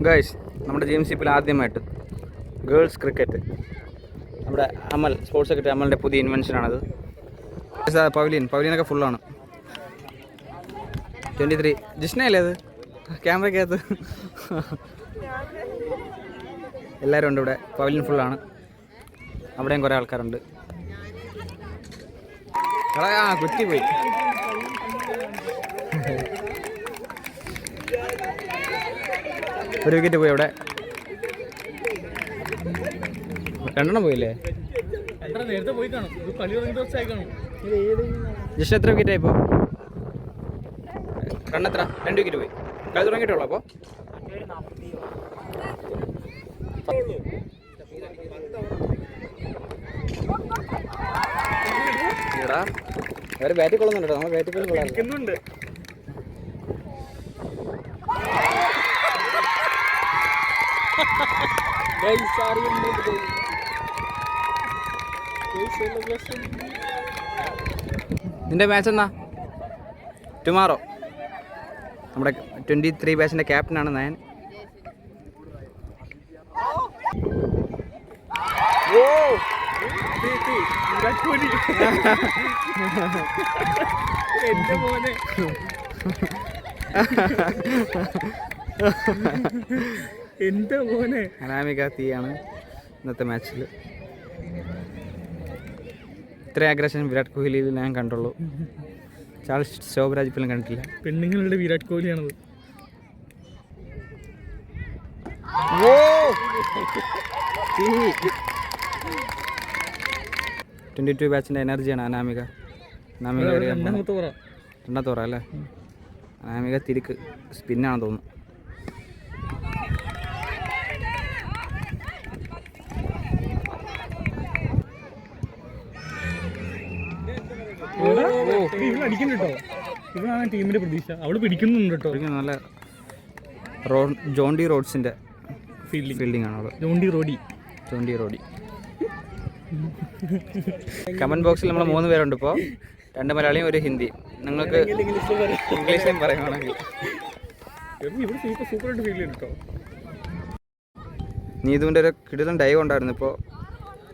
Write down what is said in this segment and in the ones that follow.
Guys, നമ്മുടെ GMCP ആദ്യമായിട്ട് girls cricket, നമ്മുടെ അമൽ സ്പോർട്സ് സെക്രട്ടറി അമലിൻ്റെ പുതിയ ഇൻവെൻഷനാണത്. പവലിയനൊക്കെ ഫുള്ളാണ്. 23 ജിഷ്ണയല്ലേ അത് ക്യാമറയ്ക്കകത്ത്? എല്ലാവരും ഉണ്ട് ഇവിടെ. പവലിയൻ ഫുള്ളാണ്. അവിടെയും കുറേ ആൾക്കാരുണ്ട്. കുറ്റിപ്പോയി. ഒരു വിക്കറ്റ് പോയി അവിടെ. 2 പോയില്ലേ? ജസ്റ്റ് എത്ര വിക്കറ്റ് ആയിപ്പോ? റണ്ണെത്ര? 2 വിക്കറ്റ് പോയി. കളി തുടങ്ങിയിട്ടുള്ളൂ. അപ്പോൾ എടാ അവര് ബാറ്റിൽ കൊള്ളുന്നുണ്ടോ? നമ്മൾ ബാറ്റിൽ കൊള്ളുന്നുണ്ട്. നിന്റെ മാച്ച് എന്നാ? ടുമാറോ. നമ്മുടെ 23 ബാച്ചിൻ്റെ ക്യാപ്റ്റനാണ് ഞാൻ. എന്റെ മോനെ അനാമിക തീയാണ് ഇന്നത്തെ മാച്ചിൽ. ഇത്ര അഗ്രഷൻ വിരാട് കോഹ്ലിയിൽ ഞാൻ കണ്ടുള്ളൂ. ചാൾസ് ശോഭരാജ് ഇപ്പോഴും കണ്ടിട്ടില്ല. പെണ്ണുങ്ങളുടെ വിരാട് കോഹ്ലിയാണത്. 22 ബാച്ചിൻ്റെ എനർജിയാണ് അനാമിക. രണ്ടാമത്തെ ഓവർ അല്ലേ? അനാമിക തിരിക്ക് സ്പിന്നാണെന്ന് തോന്നുന്നു. അടിക്കുന്നുണ്ടോ? ഇവനാണ് ടീമിന്റെ പ്രതീക്ഷ. അവള് പിടിക്കുന്നുണ്ട് കേട്ടോ. നല്ല ജോണ്ടി റോഡ്സിന്റെ ഫീൽഡിംഗ് ആണ് അവള്. ജോണ്ടി റോഡി. കമന്റ് ബോക്സിൽ നമ്മൾ 3 പേരുണ്ട് ഇപ്പോൾ. 2 മലയാളിയും 1 ഹിന്ദി. നിങ്ങൾക്ക് ഇംഗ്ലീഷിലും പറയുകയാണെങ്കിൽ നീതുവിൻ്റെ ഒരു കിടിലൻ ഡൈവ് ഉണ്ടായിരുന്നു. ഇപ്പോൾ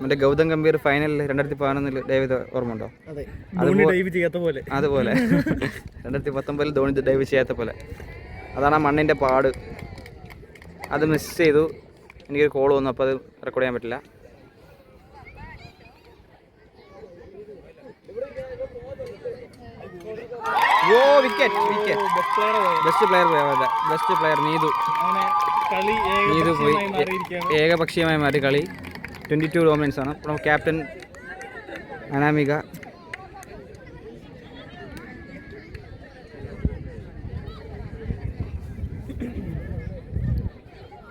മറ്റേ ഗൗതം ഗംഭീർ ഫൈനലിൽ 2011 ഡൈവ് ചെയ്ത ഓർമ്മ ഉണ്ടോ? അതുപോലെ 2019 ധോണി ഡൈവ് ചെയ്യാത്ത പോലെ. അതാണ് ആ മണ്ണിൻ്റെ പാട്. അത് മിസ് ചെയ്തു. എനിക്കൊരു കോൾ വന്നു, അപ്പോൾ അത് റെക്കോർഡ് ചെയ്യാൻ പറ്റില്ല. ബെസ്റ്റ് പ്ലെയർ നീതു പോയി. ഏകപക്ഷീയമായി മാറി കളി. 22 ഡോമിനൻസ് ആണ്. അപ്പോൾ ക്യാപ്റ്റൻ അനാമിക.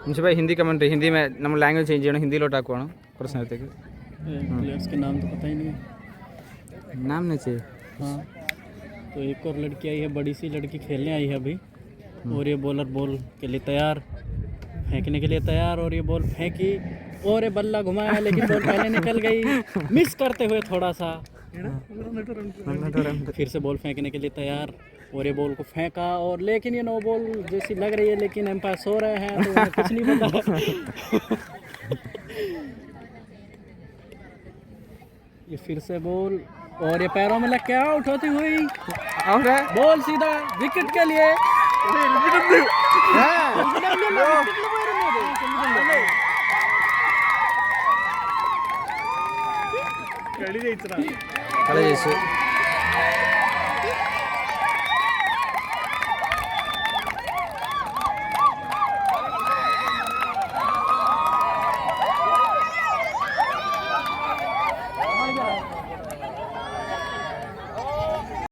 മുൻസിപ്പ ഹിന്ദി കമൻട്രി. ഹിന്ദി നമ്മൾ ലാംഗ്വേജ് ചേഞ്ച് ചെയ്യണം. ഹിന്ദിയിലോട്ടാക്കുവാണ് കുറച്ച് നേരത്തേക്ക്. नाम नहीं चाहिए. हाँ, तो एक और लड़की आई है, बड़ी सी लड़की खेलने आई है अभी. और ये बॉलर बॉल के लिए तैयार, फेंकने के लिए तैयार. और ये बॉल फेंकी और ये बल्ला घुमाया, लेकिन बॉल पहले निकल गई मिस करते हुए थोड़ा सा. फिर से बॉल फेंकने के लिए तैयार और ये बॉल को फेंका. और लेकिन ये नो बॉल जैसी लग रही है, लेकिन एम्पायर सो रहे हैं तो उन्हें कुछ नहीं पता. ये फिर से बॉल और ये पैरों में लग के आउट होती हुई बॉल सीधा विकेट के लिए. കളി ജയിച്ചു.